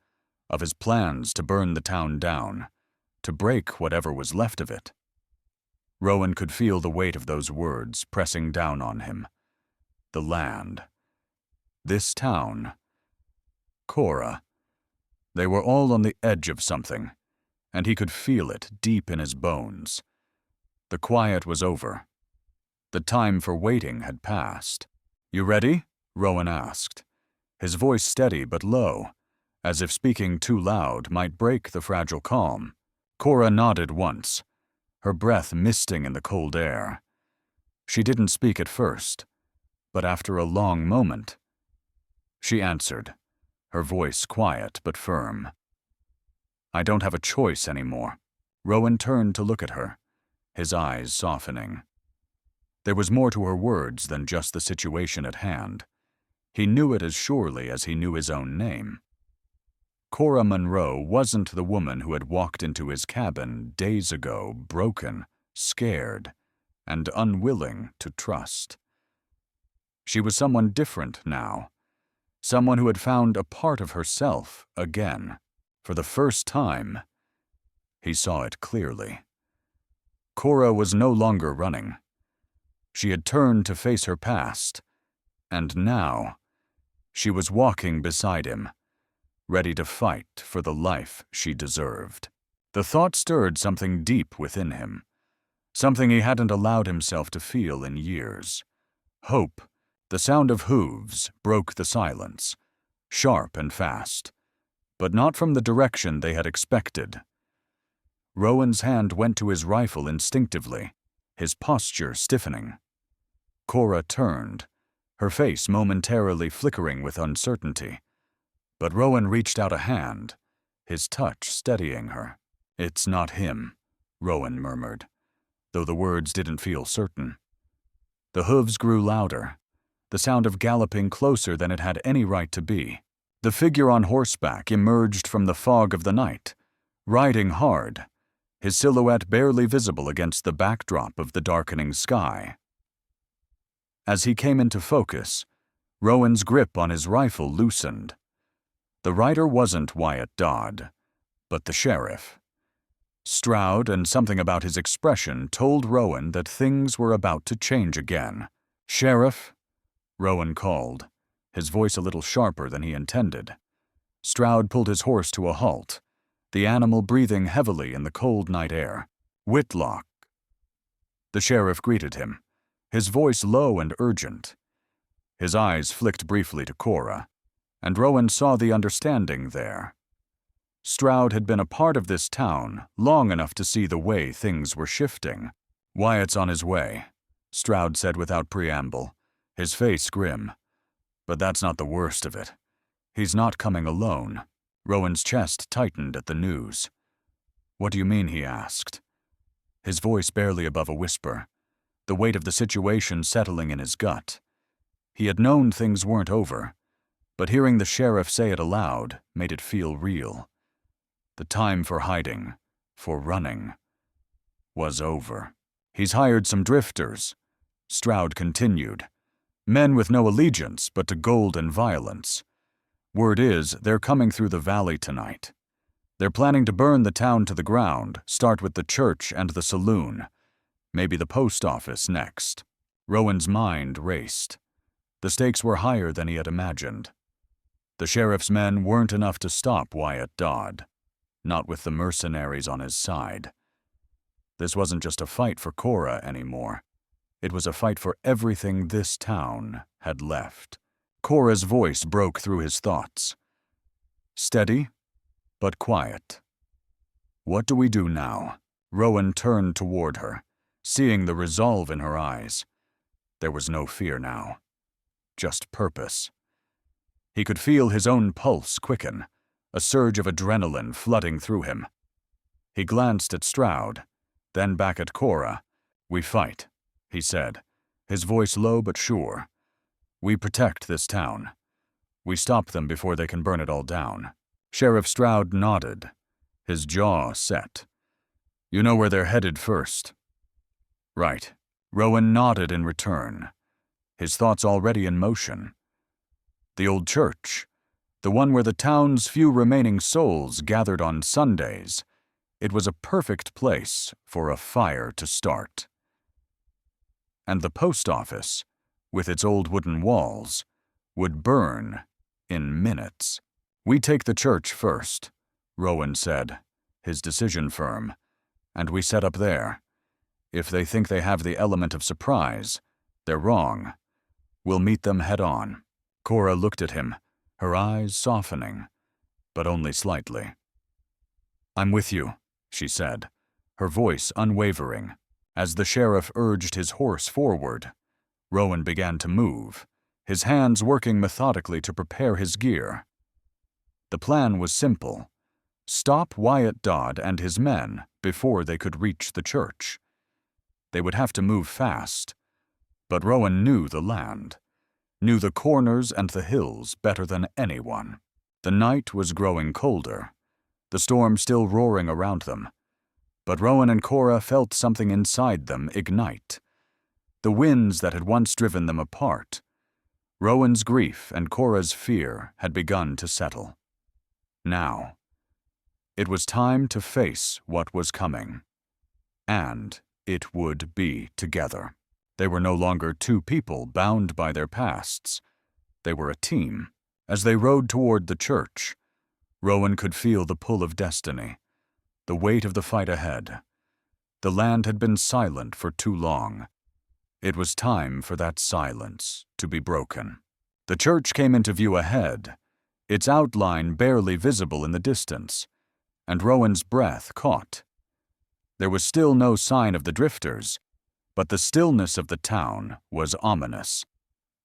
of his plans to burn the town down, to break whatever was left of it. Rowan could feel the weight of those words pressing down on him. The land. This town. Cora. They were all on the edge of something, and he could feel it deep in his bones. The quiet was over. The time for waiting had passed. "You ready?" Rowan asked, his voice steady but low, as if speaking too loud might break the fragile calm. Cora nodded once, her breath misting in the cold air. She didn't speak at first, but after a long moment, she answered, her voice quiet but firm. "I don't have a choice anymore." Rowan turned to look at her, his eyes softening. There was more to her words than just the situation at hand. He knew it as surely as he knew his own name. Cora Monroe wasn't the woman who had walked into his cabin days ago, broken, scared, and unwilling to trust. She was someone different now, someone who had found a part of herself again. For the first time, he saw it clearly. Cora was no longer running. She had turned to face her past, and now she was walking beside him, ready to fight for the life she deserved. The thought stirred something deep within him, something he hadn't allowed himself to feel in years. Hope. The sound of hooves broke the silence, sharp and fast, but not from the direction they had expected. Rowan's hand went to his rifle instinctively, his posture stiffening. Cora turned, her face momentarily flickering with uncertainty. But Rowan reached out a hand, his touch steadying her. "It's not him," Rowan murmured, though the words didn't feel certain. The hooves grew louder, the sound of galloping closer than it had any right to be. The figure on horseback emerged from the fog of the night, riding hard, his silhouette barely visible against the backdrop of the darkening sky. As he came into focus, Rowan's grip on his rifle loosened. The rider wasn't Wyatt Dodd, but the sheriff. Stroud and something about his expression told Rowan that things were about to change again. "Sheriff," Rowan called, his voice a little sharper than he intended. Stroud pulled his horse to a halt, the animal breathing heavily in the cold night air. "Whitlock." The sheriff greeted him, his voice low and urgent. His eyes flicked briefly to Cora, and Rowan saw the understanding there. Stroud had been a part of this town long enough to see the way things were shifting. "Wyatt's on his way," Stroud said without preamble, his face grim. "But that's not the worst of it. He's not coming alone." Rowan's chest tightened at the news. "What do you mean?" he asked, his voice barely above a whisper, the weight of the situation settling in his gut. He had known things weren't over, but hearing the sheriff say it aloud made it feel real. The time for hiding, for running, was over. "He's hired some drifters," Stroud continued. "Men with no allegiance but to gold and violence. Word is they're coming through the valley tonight. They're planning to burn the town to the ground, start with the church and the saloon, maybe the post office next." Rowan's mind raced. The stakes were higher than he had imagined. The sheriff's men weren't enough to stop Wyatt Dodd, not with the mercenaries on his side. This wasn't just a fight for Cora anymore. It was a fight for everything this town had left. Cora's voice broke through his thoughts. Steady, but quiet. "What do we do now?" Rowan turned toward her, seeing the resolve in her eyes. There was no fear now, just purpose. He could feel his own pulse quicken, a surge of adrenaline flooding through him. He glanced at Stroud, then back at Cora. "We fight," he said, his voice low but sure. "We protect this town. We stop them before they can burn it all down." Sheriff Stroud nodded, his jaw set. "You know where they're headed first." "Right." Rowan nodded in return, his thoughts already in motion. The old church, the one where the town's few remaining souls gathered on Sundays. It was a perfect place for a fire to start. And the post office, with its old wooden walls, would burn in minutes. "We take the church first," Rowan said, his decision firm, "and we set up there. If they think they have the element of surprise, they're wrong. We'll meet them head on." Cora looked at him, her eyes softening, but only slightly. "I'm with you," she said, her voice unwavering. As the sheriff urged his horse forward, Rowan began to move, his hands working methodically to prepare his gear. The plan was simple: stop Wyatt Dodd and his men before they could reach the church. They would have to move fast, but Rowan knew the land, knew the corners and the hills better than anyone. The night was growing colder, the storm still roaring around them, but Rowan and Cora felt something inside them ignite. The winds that had once driven them apart. Rowan's grief and Cora's fear had begun to settle. Now, it was time to face what was coming. And it would be together. They were no longer two people bound by their pasts. They were a team. As they rode toward the church, Rowan could feel the pull of destiny, the weight of the fight ahead. The land had been silent for too long. It was time for that silence to be broken. The church came into view ahead, its outline barely visible in the distance, and Rowan's breath caught. There was still no sign of the drifters, but the stillness of the town was ominous,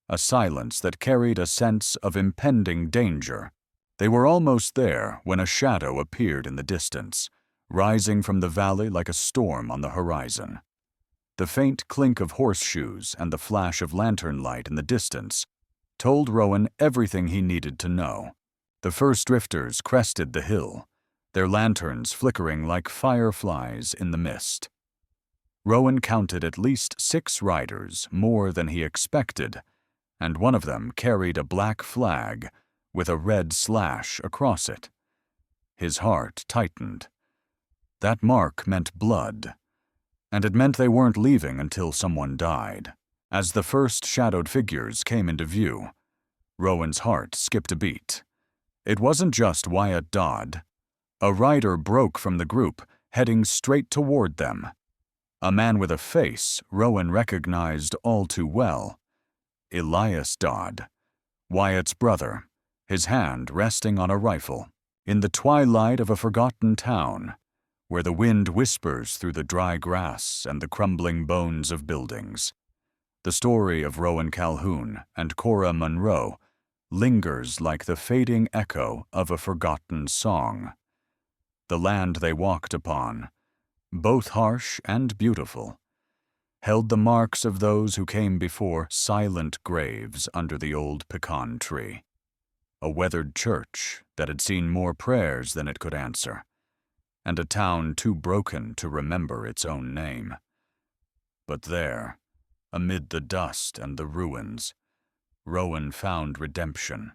a silence that carried a sense of impending danger. They were almost there when a shadow appeared in the distance, rising from the valley like a storm on the horizon. The faint clink of horseshoes and the flash of lantern light in the distance told Rowan everything he needed to know. The first drifters crested the hill, their lanterns flickering like fireflies in the mist. Rowan counted at least 6 riders, more than he expected, and one of them carried a black flag with a red slash across it. His heart tightened. That mark meant blood, and it meant they weren't leaving until someone died. As the first shadowed figures came into view, Rowan's heart skipped a beat. It wasn't just Wyatt Dodd. A rider broke from the group, heading straight toward them. A man with a face Rowan recognized all too well. Elias Dodd, Wyatt's brother, his hand resting on a rifle. In the twilight of a forgotten town, where the wind whispers through the dry grass and the crumbling bones of buildings, the story of Rowan Calhoun and Cora Monroe lingers like the fading echo of a forgotten song. The land they walked upon, both harsh and beautiful, held the marks of those who came before, silent graves under the old pecan tree. A weathered church that had seen more prayers than it could answer, and a town too broken to remember its own name. But there, amid the dust and the ruins, Rowan found redemption.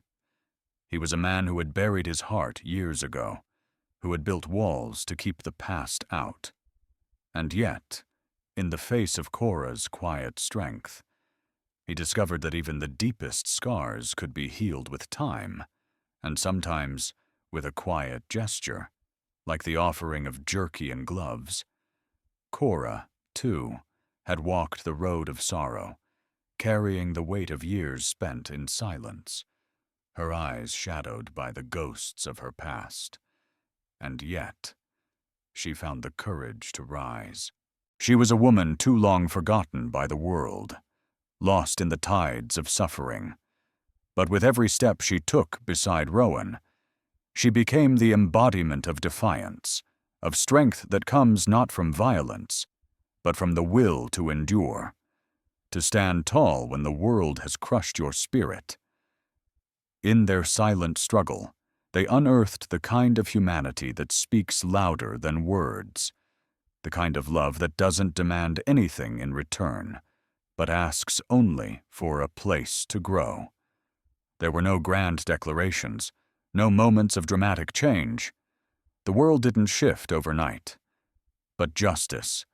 He was a man who had buried his heart years ago, who had built walls to keep the past out. And yet, in the face of Cora's quiet strength, he discovered that even the deepest scars could be healed with time, and sometimes with a quiet gesture, like the offering of jerky and gloves. Cora, too, had walked the road of sorrow, carrying the weight of years spent in silence, her eyes shadowed by the ghosts of her past. And yet, she found the courage to rise. She was a woman too long forgotten by the world, lost in the tides of suffering. But with every step she took beside Rowan, she became the embodiment of defiance, of strength that comes not from violence, but from the will to endure, to stand tall when the world has crushed your spirit. In their silent struggle, they unearthed the kind of humanity that speaks louder than words, the kind of love that doesn't demand anything in return, but asks only for a place to grow. There were no grand declarations, no moments of dramatic change. The world didn't shift overnight, but justice,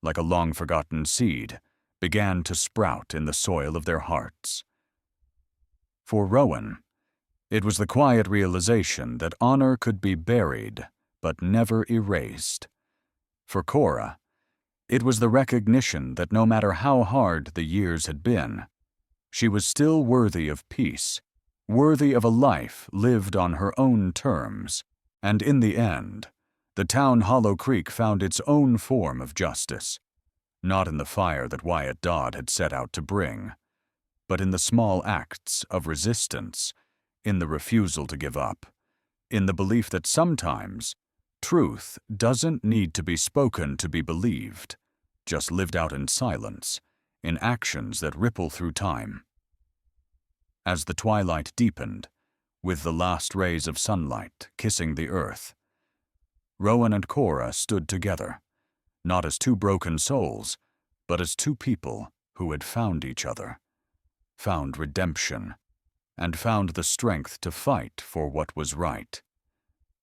like a long-forgotten seed, began to sprout in the soil of their hearts. For Rowan, it was the quiet realization that honor could be buried but never erased. For Cora, it was the recognition that no matter how hard the years had been, she was still worthy of peace, worthy of a life lived on her own terms. And in the end, the town Hollow Creek found its own form of justice, not in the fire that Wyatt Dodd had set out to bring, but in the small acts of resistance, in the refusal to give up, in the belief that sometimes truth doesn't need to be spoken to be believed, just lived out in silence, in actions that ripple through time. As the twilight deepened, with the last rays of sunlight kissing the earth, Rowan and Cora stood together, not as two broken souls, but as two people who had found each other, found redemption, and found the strength to fight for what was right.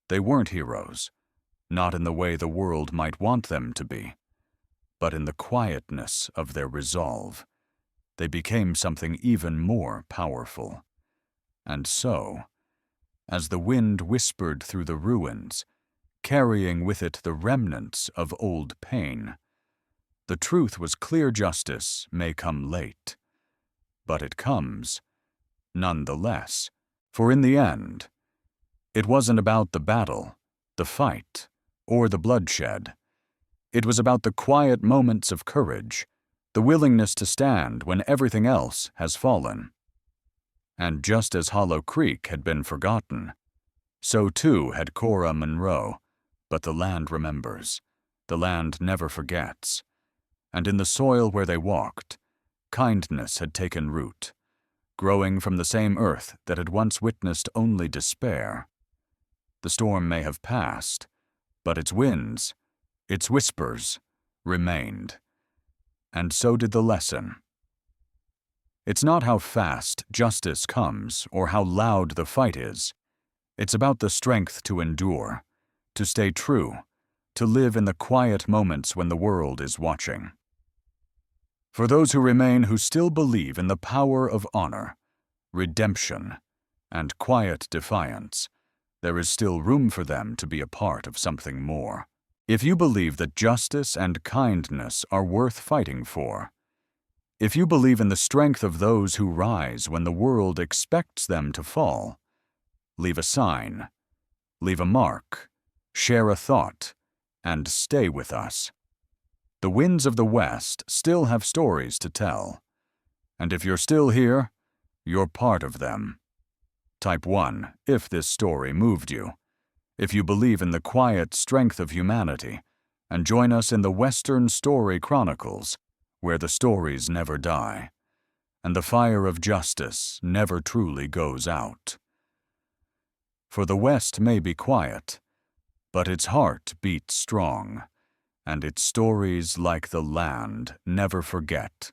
They weren't heroes, not in the way the world might want them to be, but in the quietness of their resolve. They became something even more powerful. And so, as the wind whispered through the ruins, carrying with it the remnants of old pain, the truth was clear: justice may come late, but it comes nonetheless. For in the end, it wasn't about the battle, the fight, or the bloodshed. It was about the quiet moments of courage, the willingness to stand when everything else has fallen. And just as Hollow Creek had been forgotten, so too had Cora Monroe. But the land remembers, the land never forgets. And in the soil where they walked, kindness had taken root, growing from the same earth that had once witnessed only despair. The storm may have passed, but its winds, its whispers, remained. And so did the lesson. It's not how fast justice comes or how loud the fight is. It's about the strength to endure, to stay true, to live in the quiet moments when the world is watching. For those who remain, who still believe in the power of honor, redemption, and quiet defiance, there is still room for them to be a part of something more. If you believe that justice and kindness are worth fighting for, if you believe in the strength of those who rise when the world expects them to fall, leave a sign, leave a mark, share a thought, and stay with us. The winds of the West still have stories to tell, and if you're still here, you're part of them. Type 1 if this story moved you, if you believe in the quiet strength of humanity, and join us in the Western Story Chronicles, where the stories never die, and the fire of justice never truly goes out. For the West may be quiet, but its heart beats strong, and its stories, like the land, never forget.